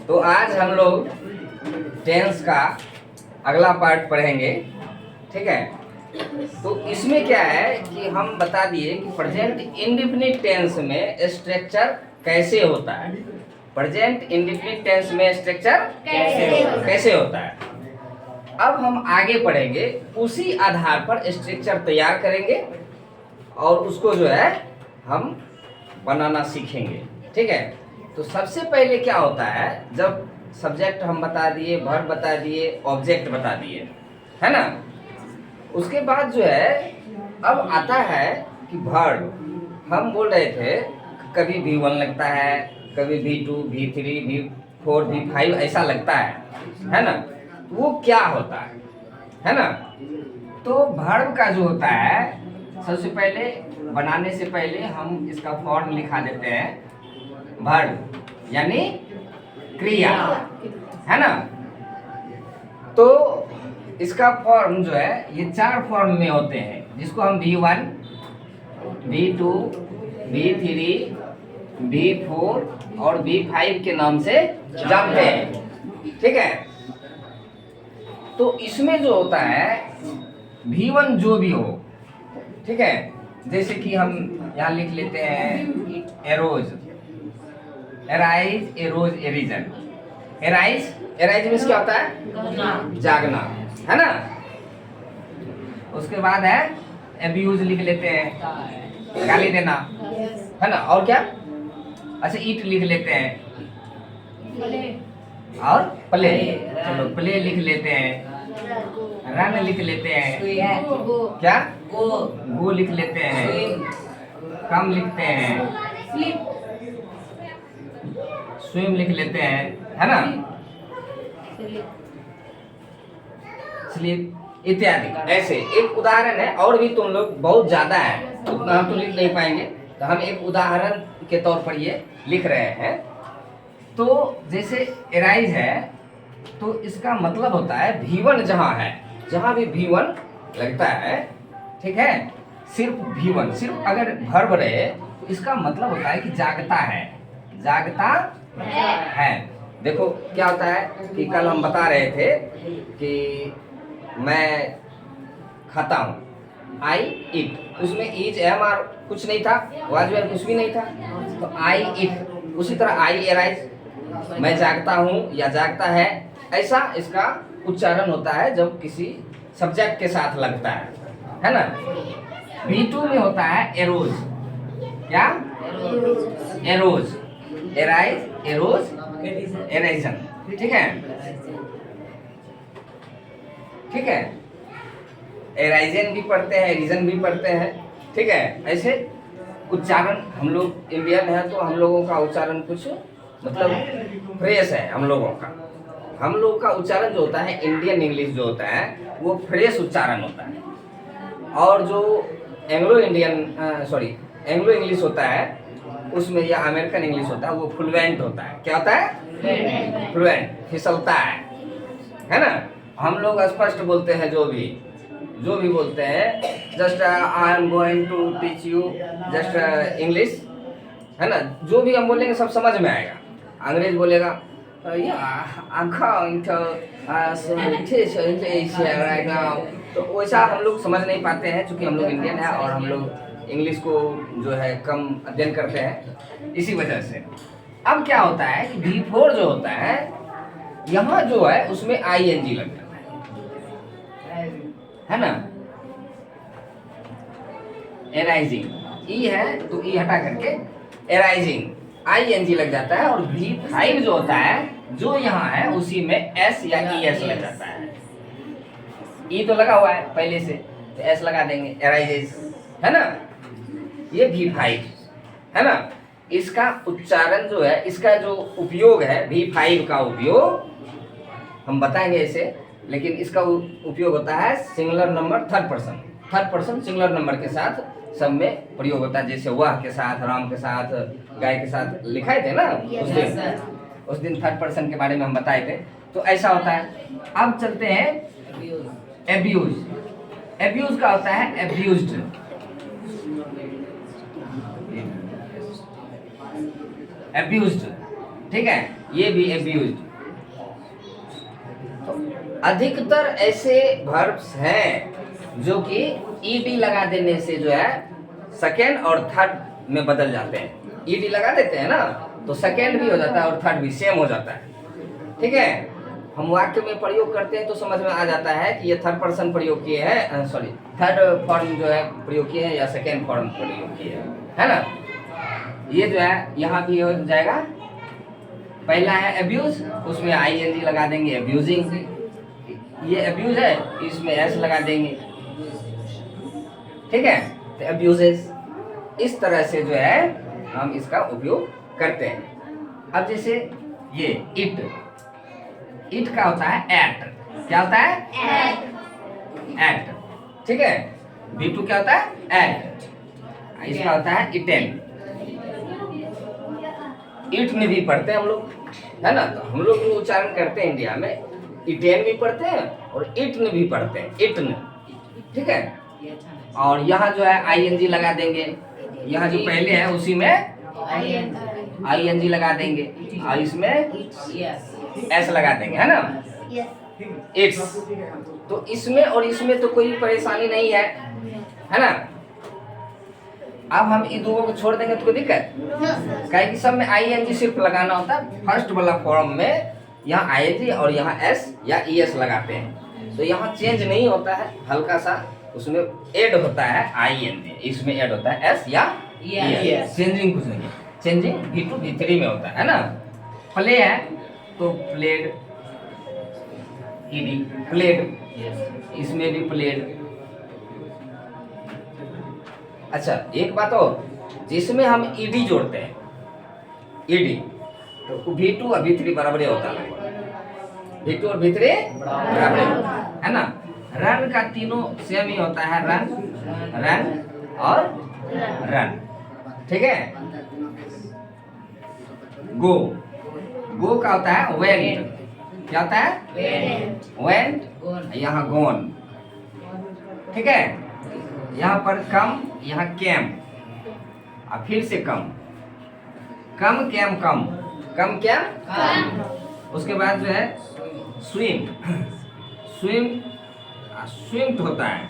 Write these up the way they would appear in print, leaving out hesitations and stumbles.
तो आज हम लोग टेंस का अगला पार्ट पढ़ेंगे, ठीक है। तो इसमें क्या है कि हम बता दिए कि प्रेजेंट इंडेफिनिट टेंस में स्ट्रक्चर कैसे होता है। प्रेजेंट इंडेफिनिट टेंस में स्ट्रक्चर कैसे होता है। अब हम आगे पढ़ेंगे, उसी आधार पर स्ट्रक्चर तैयार करेंगे और उसको जो है हम बनाना सीखेंगे, ठीक है। तो सबसे पहले क्या होता है, जब सब्जेक्ट हम बता दिए, वर्ब बता दिए, ऑब्जेक्ट बता दिए, है ना। उसके बाद जो है अब आता है कि वर्ब। हम बोल रहे थे कभी V1 लगता है, कभी V2, V3, V4, V5 ऐसा लगता है ना। तो वो क्या होता है ना। तो वर्ब का जो होता है, सबसे पहले बनाने से पहले हम इसका फॉर्म लिखा देते हैं। वर्ब यानी क्रिया, है ना। तो इसका फॉर्म जो है ये 4 फॉर्म में होते हैं, जिसको हम V1, V2, V3, V4 और V5 के नाम से जानते हैं, ठीक है। तो इसमें जो होता है V1 जो भी हो, ठीक है। जैसे कि हम यहाँ लिख लेते हैं arrows, arise, arrows, arisen. Arise means क्या होता है, जागना, है ना। उसके बाद है एब्यूज लिख लेते हैं, गाली देना, है ना। और क्या, अच्छा ईट लिख लेते हैं, और प्ले, चलो प्ले लिख लेते हैं, रन लिख लेते हैं, क्या गो लिख लेते हैं, कम लिखते हैं, स्विम लिख लेते हैं, है ना, स्लीप इत्यादि। ऐसे एक उदाहरण है, और भी तुम लोग बहुत ज्यादा है, उतना हम तो लिख नहीं पाएंगे, तो हम एक उदाहरण के तौर पर ये लिख रहे हैं। तो जैसे एराइज है, तो इसका मतलब होता है V1 जहां है, जहां भी V1 लगता है, ठीक है, सिर्फ V1, सिर्फ अगर वर्ब रहे तो इसका मतलब होता है कि जागता है, जागता है। देखो क्या होता है कि कल हम बता रहे थे कि मैं खाता हूँ, आई इट, उसमें इज एम आर कुछ नहीं था, वाज वेयर कुछ भी नहीं था, तो आई इट। उसी तरह आई एराइज, मैं जागता हूँ या जागता है, ऐसा इसका उच्चारण होता है जब किसी सब्जेक्ट के साथ लगता है ना। V2 में होता है एरोज, क्या एरोज, एराइज, एरोज, एराइजन, ठीक है, ठीक है। एराइजन भी पढ़ते हैं, एरिजन भी पढ़ते हैं, ठीक है। ऐसे उच्चारण, हम लोग इंडियन है तो हम लोगों का उच्चारण कुछ मतलब फ्रेश है। हम लोगों का उच्चारण जो होता है, इंडियन इंग्लिश जो होता है वो फ्रेश उच्चारण होता है। और जो एंग्लो इंग्लिश होता है, उसमें या अमेरिकन इंग्लिश होता है, वो फ्लुएंट होता है। क्या होता है, फ्लुएंट, फिसलता है ना। हम लोग स्पष्ट बोलते हैं, जो भी बोलते हैं, just I am going to teach you just English, है ना। जो भी हम बोलेंगे सब समझ में आएगा। अंग्रेज बोलेगा तो वैसा हम लोग समझ नहीं पाते हैं, क्योंकि हम लोग इंडियन है और हम लोग इंग्लिश को जो है कम अध्ययन करते हैं, इसी वजह से। अब क्या होता है कि V4 जो होता है, यहाँ जो है उसमें ING लग जाता है ना। एराइजिंग ई है तो ई हटा करके एराइजिंग, ING लग जाता है। और V5 जो होता है, जो यहाँ है उसी में S या ES लग जाता है। ई तो लगा हुआ है पहले से, तो S लगा देंगे, एराइजेस, है ना। ये V5 है ना। इसका उच्चारण जो है, इसका जो उपयोग है, V5 का उपयोग हम बताएंगे इसे, लेकिन इसका उपयोग होता है singular number, third person singular number के साथ सब में प्रयोग होता है। जैसे वह के साथ, राम के साथ, गाय के साथ लिखाए थे ना उस दिन थर्ड पर्सन के बारे में हम बताए थे, तो ऐसा होता है। अब चलते हैं एब्यूज का होता है एब्यूज्ड, ठीक है, ये भी एब्यूज। तो अधिकतर ऐसे वर्ब्स हैं जो कि ईडी लगा देने से जो है सेकेंड और थर्ड में बदल जाते हैं। ईडी लगा देते हैं ना तो सेकेंड भी हो जाता है और थर्ड भी सेम हो जाता है। ठीक है, हम वाक्य में प्रयोग करते हैं तो समझ में आ जाता है कि ये थर्ड पर्सन प्रयोग किए हैं, सॉरी थर्ड फॉर्म जो है प्रयोग किए हैं या सेकेंड फॉर्म प्रयोग किए हैं, है ना। ये जो है यहाँ भी हो जाएगा। पहला है अब्यूज, उसमें आईएनजी लगा देंगे अब्यूजिंग। ये अब्यूज है, इसमें एस लगा देंगे। ठीक है, तो अब्यूजेस इस तरह से जो है हम इसका उपयोग करते हैं। अब जैसे ये इट, इट का होता है एट। क्या होता है? एट। ठीक है, B2 क्या होता है? एट। इसका होता है इटेन। इट में भी पढ़ते हैं हम लोग, है ना। तो हम लोग भी उच्चारण करते हैं इंडिया में, इटेन भी पढ़ते हैं और इटन भी पढ़ते हैं, इटन। ठीक है, और यहाँ जो है आईएनजी लगा देंगे। यहाँ जो पहले है उसी में आईएनजी लगा देंगे और इसमें एस लगा देंगे, है ना। इट्स, तो इसमें और इसमें तो कोई परेशानी नहीं है ना। अब हम इन दोनों को छोड़ देंगे तो कोई दिक्कत? कहीं कि सब में आईएनजी सिर्फ लगाना होता है। फर्स्ट वाला फॉर्म में यहाँ आईएनजी और यहाँ एस या ईएस लगाते हैं, तो यहाँ चेंज नहीं होता है, हल्का सा उसमें ऐड होता है आईएनजी, इसमें ऐड होता है एस या ईएस। चेंजिंग कुछ नहीं, चेंजिंग B2 B3 में होता है ना। प्ले है तो प्लेड, ईडी प्लेड, इसमें भी प्लेड। अच्छा एक बात और, जिसमें हम ईडी जोड़ते हैं, ईडी तो B2 और B3 बराबर होता है, B2 और B3 बराबर है ना। रन का तीनों सेम ही होता है, रन, रन और रन। ठीक है, गो, गो का होता है वेंट। क्या होता है? वेंट। यहाँ गोन। ठीक है, यहाँ पर कम, यहाँ कैम, और फिर से कम, कम कैम कम, कम क्या कम। उसके बाद जो है स्विम, स्विम स्विम्ड होता है,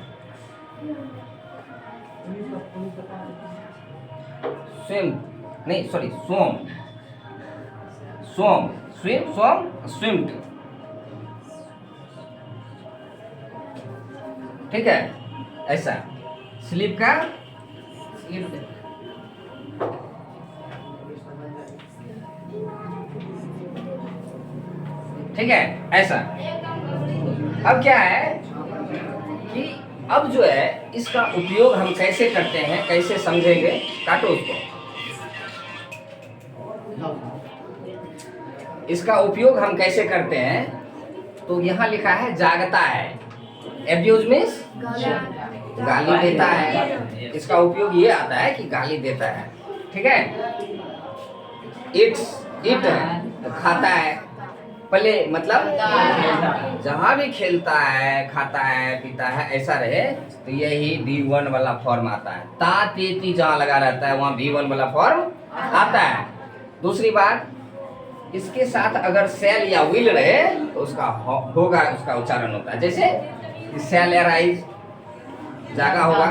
स्विम नहीं सॉरी स्वम, स्वम स्विम स्वम स्विम्ड। ठीक है, ऐसा स्लीप का ठीक है ऐसा। अब क्या है कि अब जो है इसका उपयोग हम कैसे करते हैं, कैसे समझेंगे, काटो उसको। इसका उपयोग हम कैसे करते हैं, तो यहाँ लिखा है जागता है। एब्यूज मीन्स गाली देता है, इसका उपयोग ये आता है कि गाली देता है। ठीक है, इट्स इट खाता है, प्ले मतलब जहाँ भी खेलता है, खाता है, पीता है, ऐसा रहे तो यही V1 वाला फॉर्म आता है। ता तेती जहाँ लगा रहता है वहाँ V1 वाला फॉर्म आता है। दूसरी बात, इसके साथ अगर सेल या विल रहे तो उसका होगा, उसका उच्चारण होता है। जैसे सेल एराइज जागा होगा,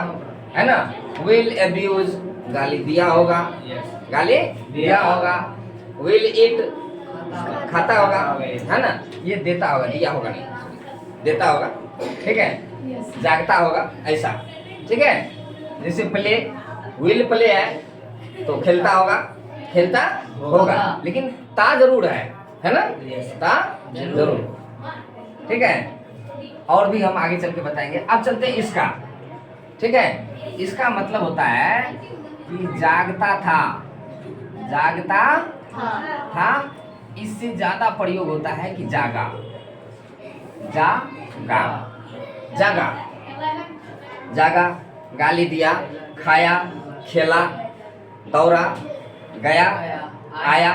है ना। विल एब्यूज गाली दिया होगा, गाली दिया होगा। विल इट खाता होगा, है ना। ये देता होगा, दिया होगा नहीं, देता होगा। ठीक है, जागता होगा, ऐसा। ठीक है, जैसे प्ले, विल प्ले है तो खेलता होगा, खेलता होगा, लेकिन ता जरूर है ना, ता जरूर। ठीक है, और भी हम आगे चल के बताएंगे। अब चलते हैं इसका। ठीक है, इसका मतलब होता है कि जागता था, जागता था। इससे ज्यादा प्रयोग होता है कि जागा, जागा, जागा, जागा, गाली दिया, खाया, खेला, दौड़ा, गया, आया,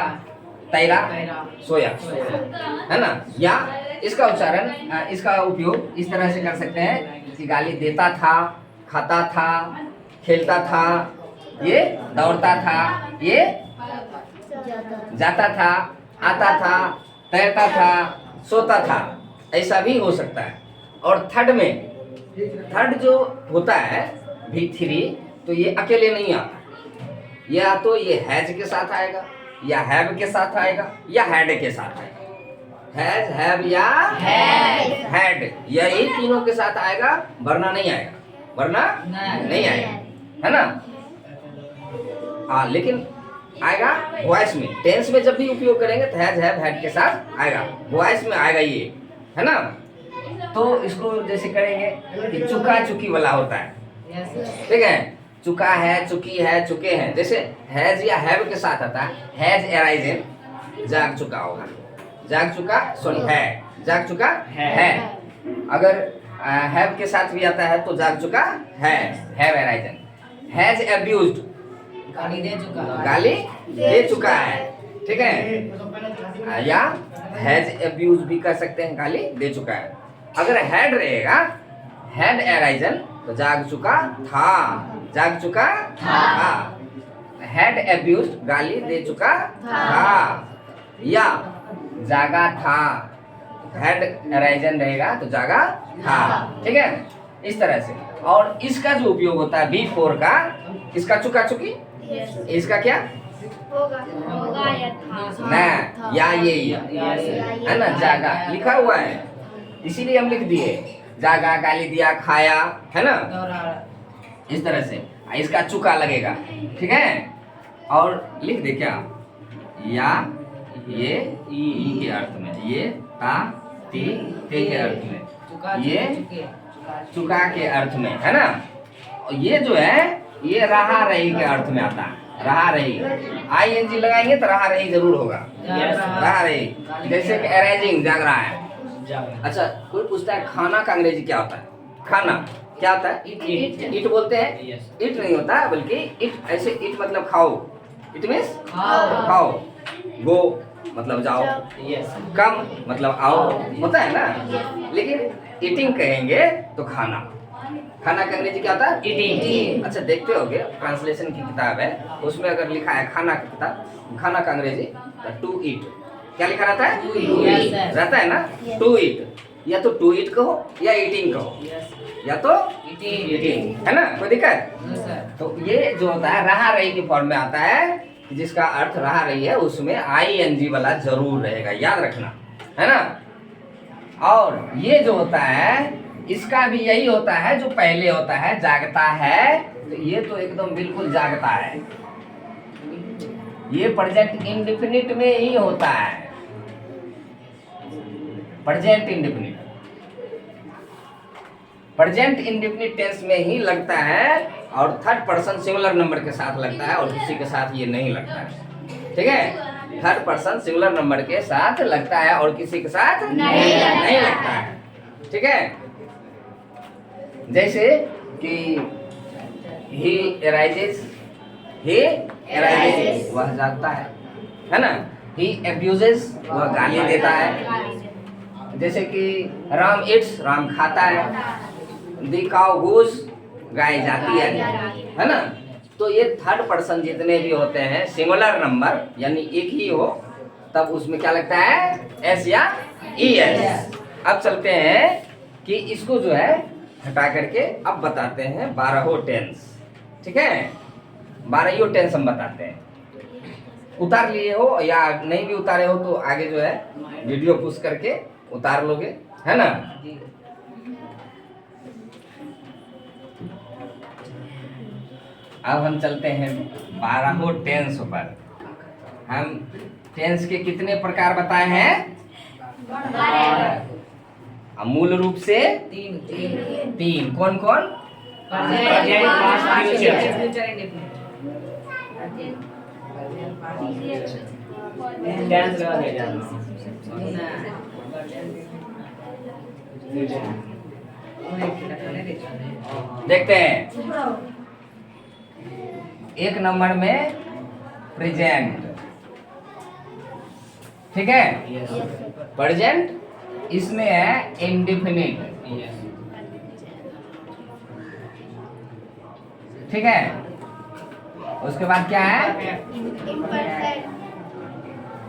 तैरा, सोया, है ना। या इसका उच्चारण, इसका उपयोग इस तरह से कर सकते हैं कि गाली देता था, खाता था, खेलता था, ये दौड़ता था, ये जाता था, आता था, तैरता था, सोता था, ऐसा भी हो सकता है। और थर्ड जो होता है V3, तो ये अकेले नहीं आता, या तो ये हैज के साथ आएगा, या हैव के साथ आएगा, या हैड के साथ आएगा। हैज, हैव या हैड, यही तीनों के साथ आएगा, वरना नहीं आएगा, वरना नहीं आएगा, है ना। हाँ, लेकिन आएगा वॉइस में। टेंस में जब भी उपयोग करेंगे तो हैज, हैव, हैड के साथ आएगा, वॉइस में आएगा ये, है ना। तो इसको जैसे करेंगे कि चुका चुकी वाला होता है, ठीक है। चुका है, चुकी है, चुके हैं। जैसे हैज या हैव के साथ आता है, हैज अराइजन, जाग चुका होगा, जाग चुका, सॉरी है, जाग चुका है। अगर हैव के साथ भी आता है तो जाग चुका है, हैव अराइजन। हैज अब्यूज्ड, गाली दे चुका है, ठीक है। या हैज अब्यूज भी कर सकते हैं, गाली दे चुका है। अगर हैड रहेगा, हैड अराइजन, तो जाग चुका था, जाग चुका था। हैड अब्यूज, गाली दे चुका था। या जागा था, हैड अराइजन रहेगा तो जागा था, ठीक है, इस तरह से। और इसका जो उपयोग होता है V4 का, इसका चुका चुकी, इसका क्या होगा या था ना, या ये है ना, जागा लिखा हुआ है, इसीलिए हम लिख दिए जागा, गाली दिया, खाया, है ना, इस तरह से। इसका चुका लगेगा, ठीक है। और लिख दे क्या, या ये ई के अर्थ में, ये ता ती ते के अर्थ में, ये चुका के अर्थ में, है ना। और ये जो है ये रहा रही के अर्थ में आता है, रहा रही। ING लगाएंगे तो रहा रही जरूर होगा, रहा रही। जैसे कि अरेंजिंग, जाग रहा है। अच्छा, कोई पूछता है खाना का अंग्रेजी क्या होता है? खाना क्या होता है? इट बोलते हैं। इट नहीं होता है, बल्कि इट, ऐसे इट मतलब खाओ, इट मीन्स खाओ। गो मतलब जाओ, कम मतलब आओ, होता है ना। लेकिन ईटिंग कहेंगे तो खाना, खाना का अंग्रेजी क्या होता है? ईटिंग। अच्छा, देखते होगे ट्रांसलेशन की किताब है, उसमें अगर लिखा है खाना की किताब, खाना का अंग्रेजी टू ईट, क्या लिखा रहता है? रहता है ना, टू ईट। या तो टू ईट कहो या ईटिंग कहो, या तो ईटिंग, है ना, कोई दिक्कत? तो ये जो होता है रहा रही के फॉर्म में आता है, जिसका अर्थ रहा रही है, उसमें ING वाला जरूर रहेगा, याद रखना, है ना। और ये जो होता है इसका भी यही होता है जो पहले होता है, जागता है, तो ये तो एकदम बिल्कुल जागता है। ये प्रेजेंट इंडेफिनिट में ही होता है, present indefinite, present indefinite tense में ही लगता है, और थर्ड पर्सन सिंगुलर नंबर के साथ लगता है, और किसी के साथ ये नहीं लगता है, ठीक है। थर्ड पर्सन सिंगुलर नंबर के साथ लगता है और किसी के साथ नहीं लगता है, ठीक है। जैसे कि he arises, वह जागता है ना। he abuses, वह गाली देता है। जैसे कि राम eats, राम खाता है। the cow goes, गाय जाती है ना। तो ये थर्ड पर्सन जितने भी होते हैं सिंगुलर नंबर, यानी एक ही हो, तब उसमें क्या लगता है? S या ES। अब चलते हैं कि इसको जो है हटा करके अब बताते हैं 12 टेंस, ठीक है। 12 टेंस हम बताते हैं। उतार लिए हो या नहीं भी उतारे हो तो आगे जो है वीडियो पुश करके उतार लोगे, है ना। अब हम चलते हैं 12 टेंस पर। हम टेंस के कितने प्रकार बताए हैं? मूल रूप से तीन। कौन कौन? देखते हैं। एक नंबर में प्रेजेंट, ठीक है। प्रेजेंट इसमें है इंडेफिनिट, ठीक है। उसके बाद क्या है?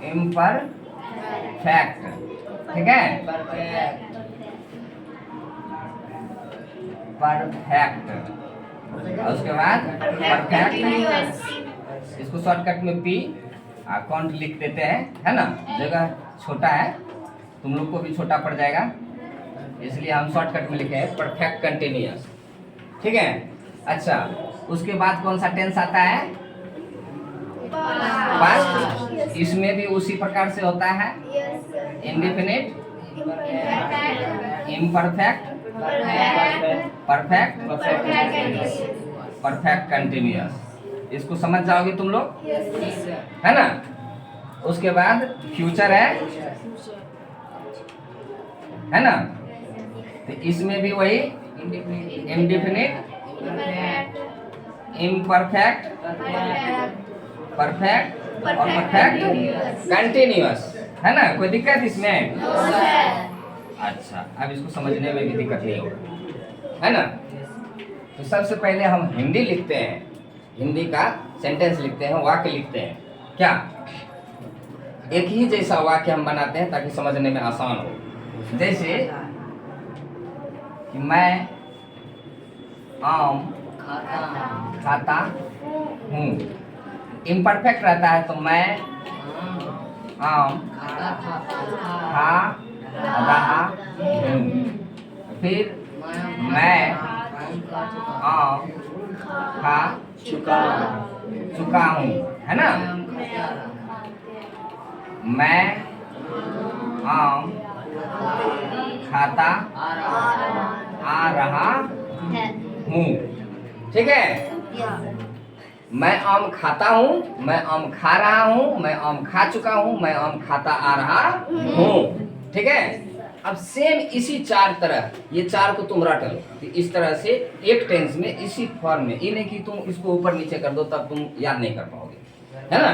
इम्परफेक्ट, ठीक है, परफेक्ट। और उसके बाद परफेक्ट, इसको शॉर्टकट में पी अकाउंट लिख देते हैं, है ना, जगह छोटा है, तुम लोग को भी छोटा पड़ जाएगा, इसलिए हम शॉर्टकट में लिखे हैं परफेक्ट कंटिन्यूअस, ठीक है। अच्छा, उसके बाद कौन सा टेंस आता है? पास्ट। इसमें भी उसी प्रकार से होता है, indefinite, imperfect, perfect, perfect continuous. इसको समझ जाओगे तुम लोग, है ना। उसके बाद फ्यूचर है ना, तो इसमें भी वही इंडेफिनिट, इम्परफेक्ट, परफेक्ट और परफेक्ट कंटिन्यूअस, है ना। कोई दिक्कत इसमें? अच्छा, अब इसको समझने में भी दिक्कत नहीं होगा, है ना। तो सबसे पहले हम हिंदी लिखते हैं, हिंदी का सेंटेंस लिखते हैं, वाक्य लिखते हैं। क्या? एक ही जैसा वाक्य हम बनाते हैं ताकि समझने में आसान हो। जैसे कि मैं आम खाता हूँ, इम्परफेक्ट रहता है तो मैं आम खा रहा हूँ, फिर मैं आम खा चुका हूँ, है ना। मैं आम खाता आ रहा हूँ, ठीक है। मैं आम खाता हूँ, मैं आम खा रहा हूँ, मैं आम खा चुका हूँ, मैं आम खाता आ रहा हूँ, ठीक है। अब सेम इसी चार तरह, ये चार को तुम रट लो, तो इस तरह से एक टेंस में इसी फॉर्म में, ये नहीं कि तुम इसको ऊपर नीचे कर दो तब तुम याद नहीं कर पाओगे, है ना।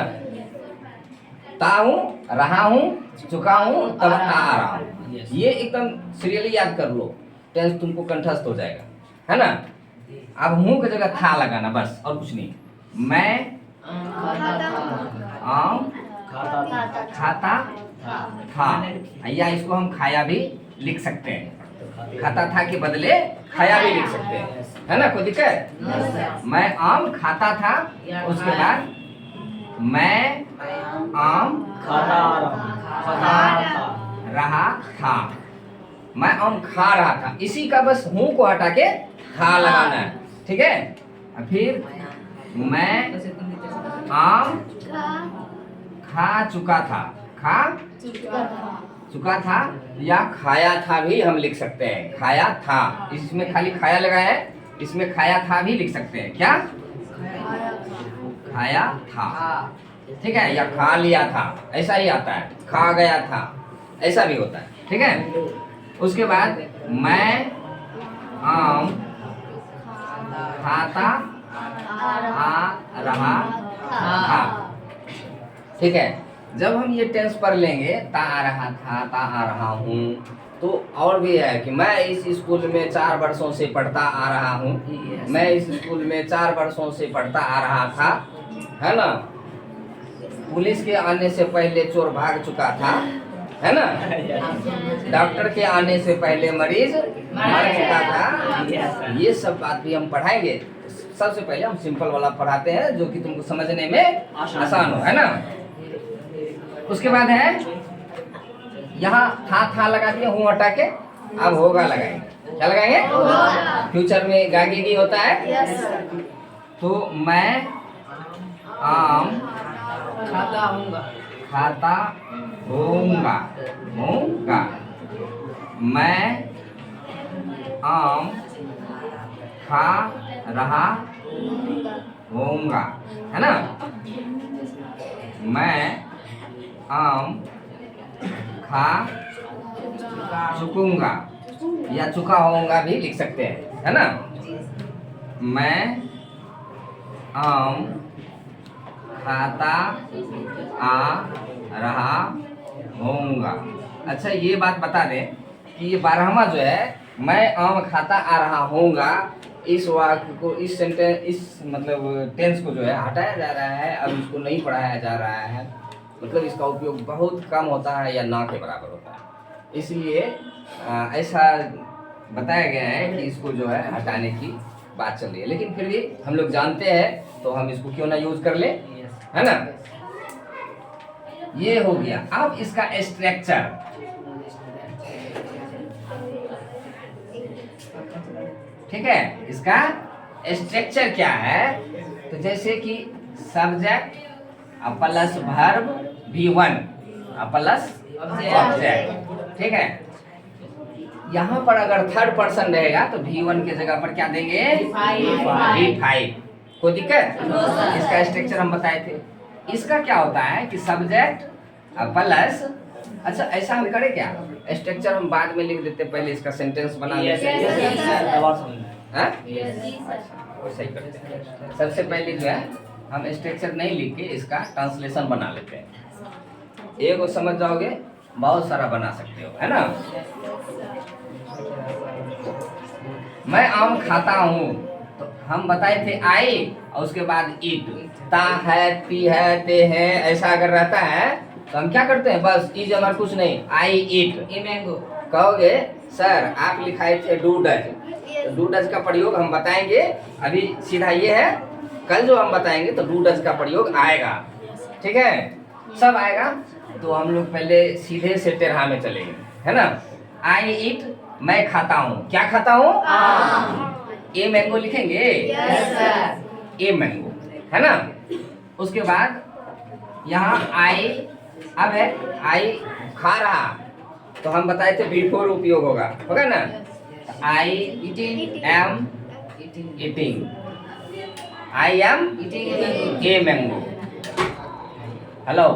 ता हूँ, रहा हूँ, चुका हूँ, तब आ रहा हूँ, ये एकदम सीरियली याद कर लो, टेंस तुमको कंठस्थ हो जाएगा, है ना। अब हूँ की जगह था लगाना, बस और कुछ नहीं। मैं आम खाता था, या इसको हम खाया भी लिख सकते हैं, खाता था के बदले खाया भी लिख सकते हैं, है ना। कोई दिक्कत? मैं आम खाता था, उसके बाद मैं आम खाता रहा था, मैं आम खा रहा था, इसी का बस हूँ को हटा के खा लगाना है, ठीक है। फिर मैं आम खा चुका था, खा चुका था, या खाया था भी हम लिख सकते हैं, खाया था, इसमें खाली खाया लगाया है, इसमें खाया था भी लिख सकते हैं। क्या? खाया था, ठीक है, या खा लिया था, ऐसा ही आता है, खा गया था, ऐसा भी होता है, ठीक है। उसके बाद मैं आम खाता आ रहा था, ठीक है। जब हम ये टेंस पढ़ लेंगे, ता आ रहा था, ता आ रहा हूँ, तो और भी है कि मैं इस स्कूल में 4 वर्षों से पढ़ता आ रहा हूँ, मैं इस स्कूल में 4 वर्षों से पढ़ता आ रहा था, है ना। पुलिस के आने से पहले चोर भाग चुका था, है ना। डॉक्टर के आने से पहले मरीज मर चुका था, ये सब बात भी हम पढ़ाएंगे। सबसे पहले हम सिंपल वाला पढ़ाते हैं जो कि तुमको समझने में आसान हो, है ना। उसके बाद है यहाँ था लगा दिया, हूँ हटा के अब होगा लगाएंगे। क्या लगाएंगे? फ्यूचर में गागेगी होता है, तो मैं आम खाता होऊंगा, मैं आम खा रहा होऊंगा, है ना। मैं आम खा चुकूंगा, या चुका होऊंगा भी लिख सकते हैं, है ना। मैं आम खाता आ रहा होऊंगा। अच्छा, ये बात बता दें कि ये 12वां जो है, मैं आम खाता आ रहा होऊंगा, इस वाक्य को, इस सेंटेंस, इस मतलब टेंस को जो है हटाया जा रहा है, अब इसको नहीं पढ़ाया जा रहा है, मतलब इसका उपयोग बहुत कम होता है या ना के बराबर होता है। इसलिए ऐसा बताया गया है कि इसको जो है हटाने की बात चल रही है, लेकिन फिर भी हम लोग जानते हैं तो हम इसको क्यों ना यूज कर ले, है ना। ये हो गया। अब इसका स्ट्रक्चर, ठीक है, इसका स्ट्रक्चर क्या है? तो जैसे कि subject plus verb V1 plus object, ठीक है। यहाँ पर अगर थर्ड पर्सन रहेगा तो V1 के जगह पर क्या देंगे? V5। कोई दिक्कत? इसका स्ट्रक्चर हम बताए थे। इसका क्या होता है कि सब्जेक्ट प्लस, अच्छा ऐसा हम करें क्या, स्ट्रक्चर हम बाद में लिख देते, पहले इसका सेंटेंस बना लेते हैं। सही करते हैं। सबसे पहले जो है हम स्ट्रक्चर नहीं लिख के इसका ट्रांसलेशन बना लेते हैं। एक को समझ जाओगे, बहुत सारा बना सकते हो, है ना। मैं आम खाता हूँ, तो हम बताए थे आई और उसके बाद ईट। ता है, ती है, ते है, ऐसा अगर रहता है तो हम क्या करते हैं, बस इज हमारा कुछ नहीं, आई ईट। ए मैंगो कहोगे सर आप लिखाए थे डू डज, तो डू डज का प्रयोग हम बताएंगे। अभी सीधा ये है, कल जो हम बताएंगे तो डू डज का प्रयोग आएगा, ठीक है, सब आएगा। तो हम लोग पहले सीधे से तेरहा में चलेंगे, है ना। आई ईट, मैं खाता हूँ, क्या खाता हूँ? ए मैंगो लिखेंगे, ए मैंगो, है ना। उसके बाद यहाँ आई, अब है आई खा रहा, तो हम बताए थे बिफोर उपयोग होगा ना। I am eating, I am a mango, hello.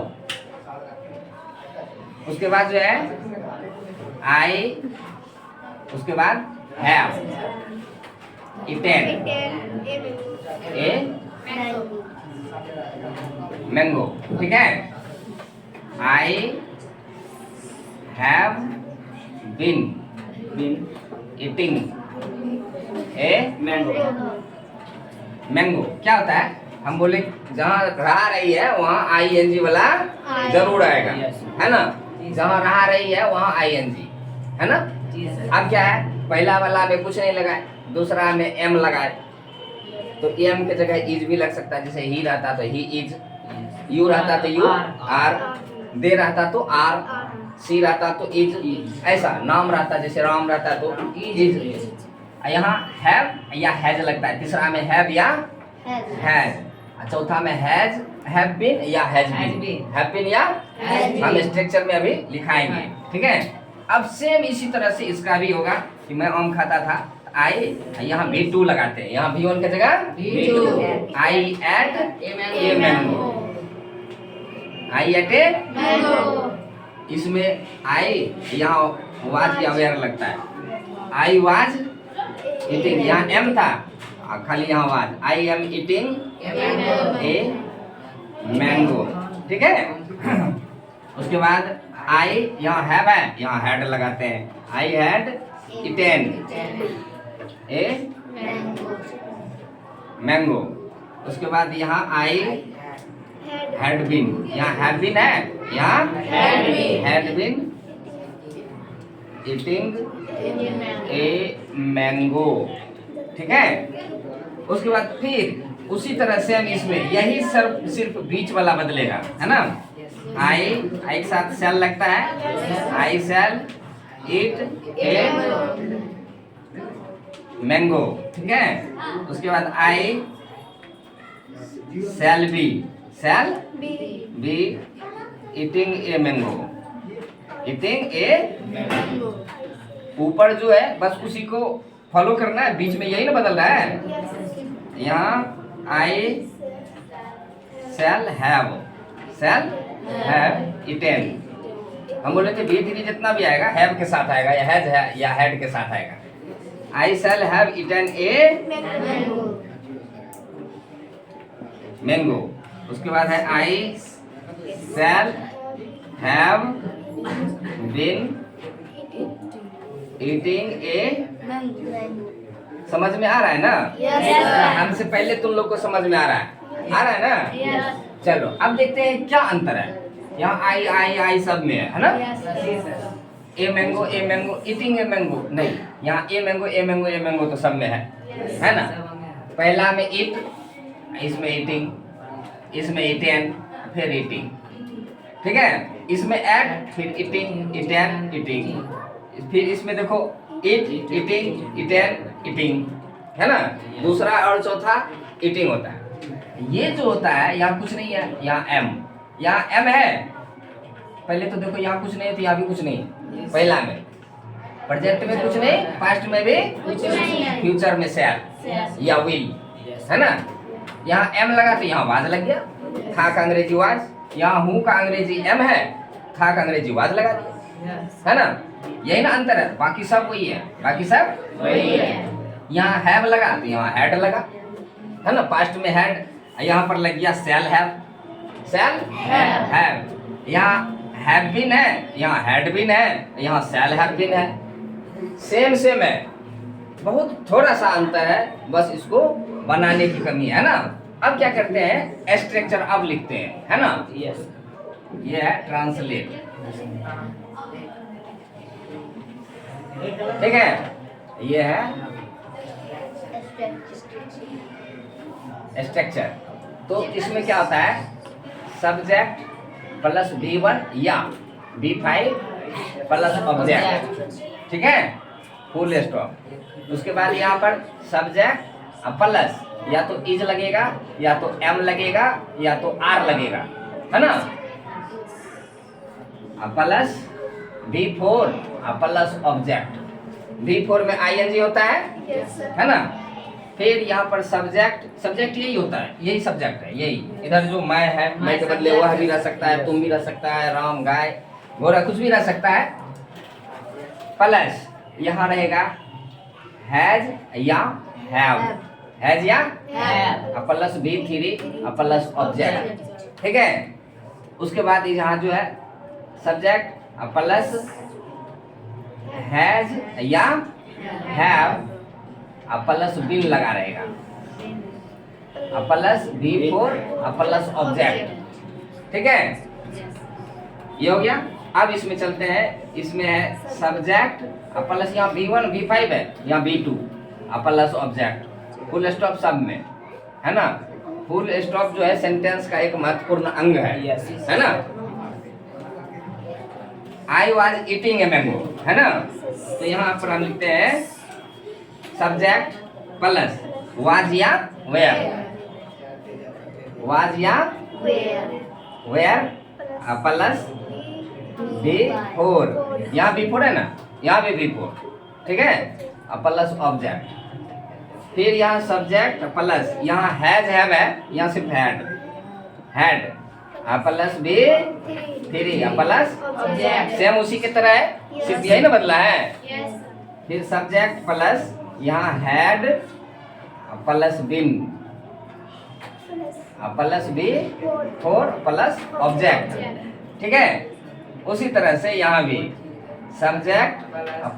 उसके बाद जो है आई, उसके बाद हैव ईटेन ए मैंगो, ठीक है। I have been eating a mango. क्या होता है, हम बोले जहाँ रहा रही है वहाँ ING वाला जरूर आएगा, है ना। जहाँ रहा रही है वहाँ ING, है ना। अब क्या है, पहला वाला में कुछ नहीं लगाए, दूसरा में M लगाए, तो M के जगह इज भी लग सकता है। जैसे ही रहता तो ही इज, यू रहता तो यू आर, दे रहता तो आर, सी रहता तो इज, ऐसा नाम रहता जैसे राम रहता तो इज। यहाँ हैव या हैज लगता है, तीसरा में हैव या हैज, चौथा में हैज, हैव बीन या हैज बीन, हैव बीन या हम स्ट्रक्चर में अभी लिखाएंगे, ठीक है। अब सेम इसी तरह से इसका भी होगा कि मैं आम खाता था, आई, यहाँ V2 लगाते हैं, यहाँ V1 की जगह I ate a mango, I ate a mango. इसमें आई यहाँ वाज या वेयर लगता है, आई वाज ईटिंग, यहाँ M था खाली, यहाँ was, I am eating a mango, ठीक है। उसके बाद आई, यहाँ हैव है, यहाँ हैड लगाते हैं, I had eaten a mango. उसके बाद यहाँ आई हैड बीन, यहाँ हैव बीन है, यहाँ had been eating a mango, ठीक है। उसके बाद फिर उसी तरह से हम इसमें यही सिर्फ बीच वाला बदलेगा, है ना। आई के साथ सेल लगता है, I cell eat A mango, ठीक है। उसके बाद I shall be eating a mango, eating a mango. ऊपर जो है बस उसी को फॉलो करना है, बीच में यही ना बदल रहा है। यहाँ आई सेल हैव ईटेन, हम बोले थे B3 जितना भी आएगा हैव के साथ आएगा, या हैज है या हैड के साथ आएगा। I shall have eaten a mango. उसके बाद है I shall have been eating a, समझ में आ रहा है ना। हमसे पहले तुम लोग को समझ में आ रहा है ना। चलो अब देखते हैं क्या अंतर है। यहाँ आई आई आई सब में है ना? Yes. A mango eating a mango नहीं, यहाँ ए मैंगो तो सब में है ना? पहला में ईट, इसमें ईटिंग, इसमें ईटेन, फिर ईटिंग, ठीक है? इसमें एट, फिर ईटिंग, ईटेन, ईटिंग, फिर इसमें देखो ईट, ईटिंग, ईटेन, ईटिंग, है ना? दूसरा और चौथा ईटिंग होता है। ये जो होता है यहाँ कुछ नहीं है, यहाँ एम है। पहले तो देखो यहाँ कुछ नहीं है तो यहाँ भी कुछ नहीं है। पहला में प्रेजेंट में कुछ नहीं, पास्ट में भी कुछ नहीं है। फ्यूचर में शैल या विल, है ना? यहाँ एम लगा तो यहाँ वाज लग गया, था का अंग्रेजी वाज। यहाँ हूँ का अंग्रेजी एम है, था का अंग्रेजी वाज लगा दिया, है ना? यही ना अंतर है, बाकी सब वही है, बाकी सब वही है। यहाँ हैव लगा तो यहाँ हैड लगा, है ना? पास्ट में हैड, यहाँ पर लग गया शैल हैव। यहाँ हैव बीन है, यहाँ हैड बीन है, यहाँ शैल हैव बीन है। सेम है, बहुत थोड़ा सा अंतर है, बस इसको बनाने की कमी है ना? अब क्या करते हैं, स्ट्रक्चर अब लिखते हैं, है ना? यस। ये है ट्रांसलेट, ठीक है? ये है स्ट्रक्चर। तो इसमें क्या होता है, सब्जेक्ट प्लस V1 या V5 प्लस ऑब्जेक्ट, ठीक है? Full stop. उसके बाद यहाँ पर सब्जेक्ट प्लस या तो इज लगेगा, या तो एम लगेगा, या तो आर लगेगा, है ना? Plus V4 plus object. V4 में ING होता है ना? फिर यहाँ पर सब्जेक्ट यही होता है, यही सब्जेक्ट है, यही। इधर जो मैं है, मैं के बदले वह भी रह सकता है, तुम भी रह सकता है, राम, गाय, घोड़ा, कुछ भी रह सकता है। प्लस यहाँ रहेगा हैज या हैव, हैज या प्लस V3 प्लस ऑब्जेक्ट, ठीक है? उसके बाद यहाँ जो है सब्जेक्ट प्लस हैज या हैव प्लस बिन लगा रहेगा, प्लस V4 प्लस ऑब्जेक्ट, ठीक है? ये हो गया। अब इसमें चलते हैं, इसमें है सब्जेक्ट प्लस यहाँ V1 V5 है, यहाँ V2 plus object, full stop सब में, है ना? फुल स्टॉप जो है सेंटेंस का एक महत्वपूर्ण अंग है, है ना? I was eating a mango, है ना? तो यहाँ पर हम लिखते हैं सब्जेक्ट प्लस वाज या वेयर, वाज या वेयर प्लस V4, यहाँ V4 है ना, यहाँ भी V4, ठीक है? Plus object. फिर यहाँ सब्जेक्ट प्लस यहाँ हैज हैव है, यहाँ सिर्फ had plus V3 plus object, same उसी की तरह है, सिर्फ यही ना बदला है। फिर सब्जेक्ट प्लस यहाँ had plus been plus V4 plus object, ठीक है? उसी तरह से यहाँ भी सब्जेक्ट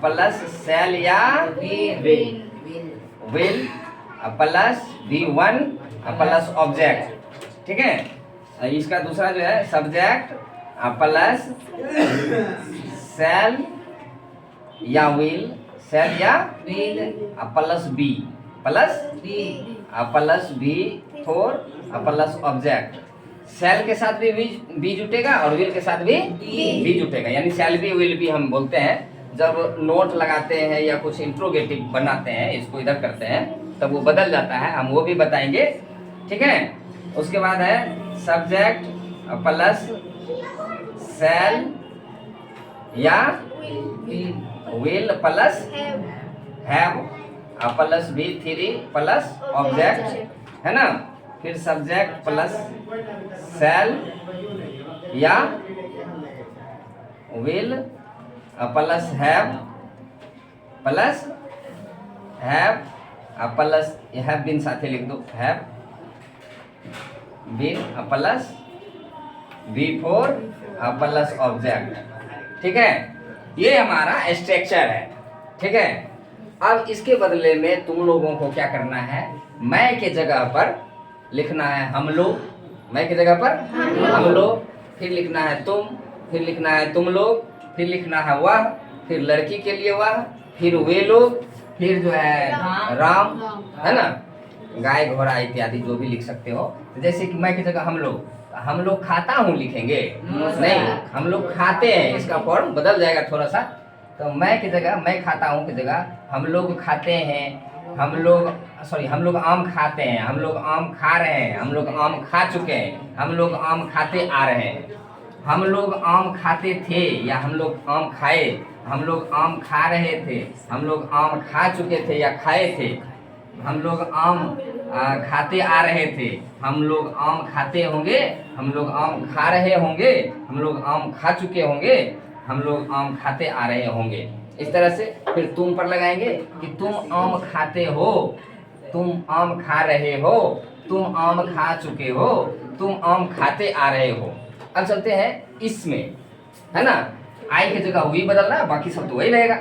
प्लस शैल या will plus V1 plus object, ठीक है? इसका दूसरा जो है सब्जेक्ट प्लस शैल या विल, शैल या plus B plus V4 plus object. Shall के साथ भी बी जुटेगा और विल के साथ भी बी जुटेगा, यानी शैल भी विल भी हम बोलते हैं जब नोट लगाते हैं या कुछ इंट्रोगेटिव बनाते हैं, इसको इधर करते हैं तब वो बदल जाता है, हम वो भी बताएंगे, ठीक है? उसके बाद है सब्जेक्ट प्लस शैल या will plus have plus V3 plus object, है ना? फिर सब्जेक्ट प्लस शैल या विल प्लस हैव प्लस बिन साथ लिख दो, have been plus V4 plus object, ठीक है? ये हमारा स्ट्रक्चर है, ठीक है? अब इसके बदले में तुम लोगों को क्या करना है, मैं के जगह पर लिखना है हम लोग, मैं की जगह पर हम लोग, फिर लिखना है तुम, फिर लिखना है तुम लोग, फिर लिखना है वह, फिर लड़की के लिए वह, फिर वे लोग, फिर जो है राम, है ना, गाय घोड़ा इत्यादि जो भी लिख सकते हो। तो जैसे कि मैं की जगह हम लोग खाता हूँ लिखेंगे, नहीं, हम लोग खाते हैं, इसका फॉर्म बदल जाएगा थोड़ा सा। तो मैं की जगह, मैं खाता हूँ की जगह हम लोग खाते हैं, हम लोग आम खाते हैं, हम लोग आम खा रहे हैं, हम लोग आम खा चुके हैं, हम लोग आम खाते आ रहे हैं, हम लोग आम खाते थे या हम लोग आम खाए, हम लोग आम खा रहे थे, हम लोग आम खा चुके थे या खाए थे, हम लोग आम खाते आ रहे थे, हम लोग आम खाते होंगे, हम लोग आम खा रहे होंगे, हम लोग आम खा चुके होंगे, हम लोग आम खाते आ रहे होंगे। इस तरह से फिर तुम पर लगाएंगे कि तुम आम खाते हो, तुम आम खा रहे हो, तुम आम खा चुके हो, तुम आम खाते आ रहे हो। अब चलते हैं इसमें, है ना, आई की जगह वी बदलना है, बाकी सब तो वही रहेगा।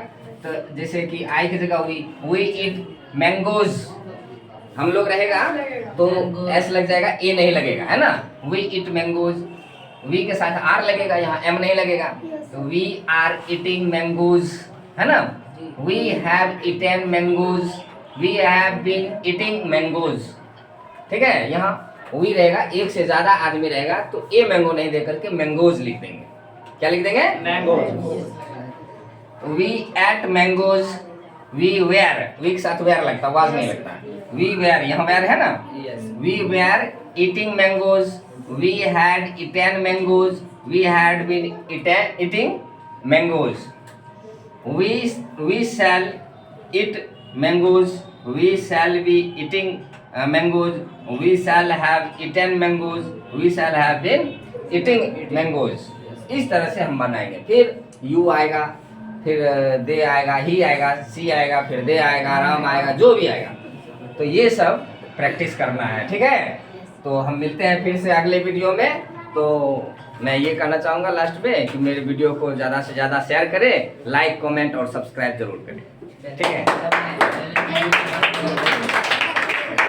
तो जैसे कि आई की जगह वी ईट मैंगोज, हम लोग रहेगा तो एस लग जाएगा, ए नहीं लगेगा, है ना, वी ईट मैंगोज, वी के साथ आर लगेगा, यहाँ एम नहीं लगेगा, तो वी आर ईटिंग मैंगोज, है ना, we have eaten mangoes, we have been eating mangoes. ठीक है, यहाँ वी रहेगा, एक से ज्यादा आदमी रहेगा तो ए मैंगो नहीं दे करके मैंगोज लिख देंगे। क्या लिख देंगे? Mangoes. We ate mangoes, we were, we के साथ वेयर लगता, आवाज नहीं लगता, वी वेयर, यहाँ वेयर है ना, we were eating mangoes, we had eaten mangoes, we had been eating mangoes, we shall eat mangoes, we shall be eating mangoes, we shall have eaten mangoes, we shall have been eating mangoes. इस तरह से हम बनाएंगे। फिर you आएगा, फिर दे आएगा, ही आएगा, सी आएगा, फिर दे आएगा, राम आएगा, जो भी आएगा। तो ये सब प्रैक्टिस करना है, ठीक है। तो हम मिलते हैं फिर से अगले वीडियो में। तो मैं ये कहना चाहूँगा लास्ट में कि मेरे वीडियो को ज़्यादा से ज़्यादा शेयर करें, लाइक, कमेंट और सब्सक्राइब जरूर करें, ठीक है।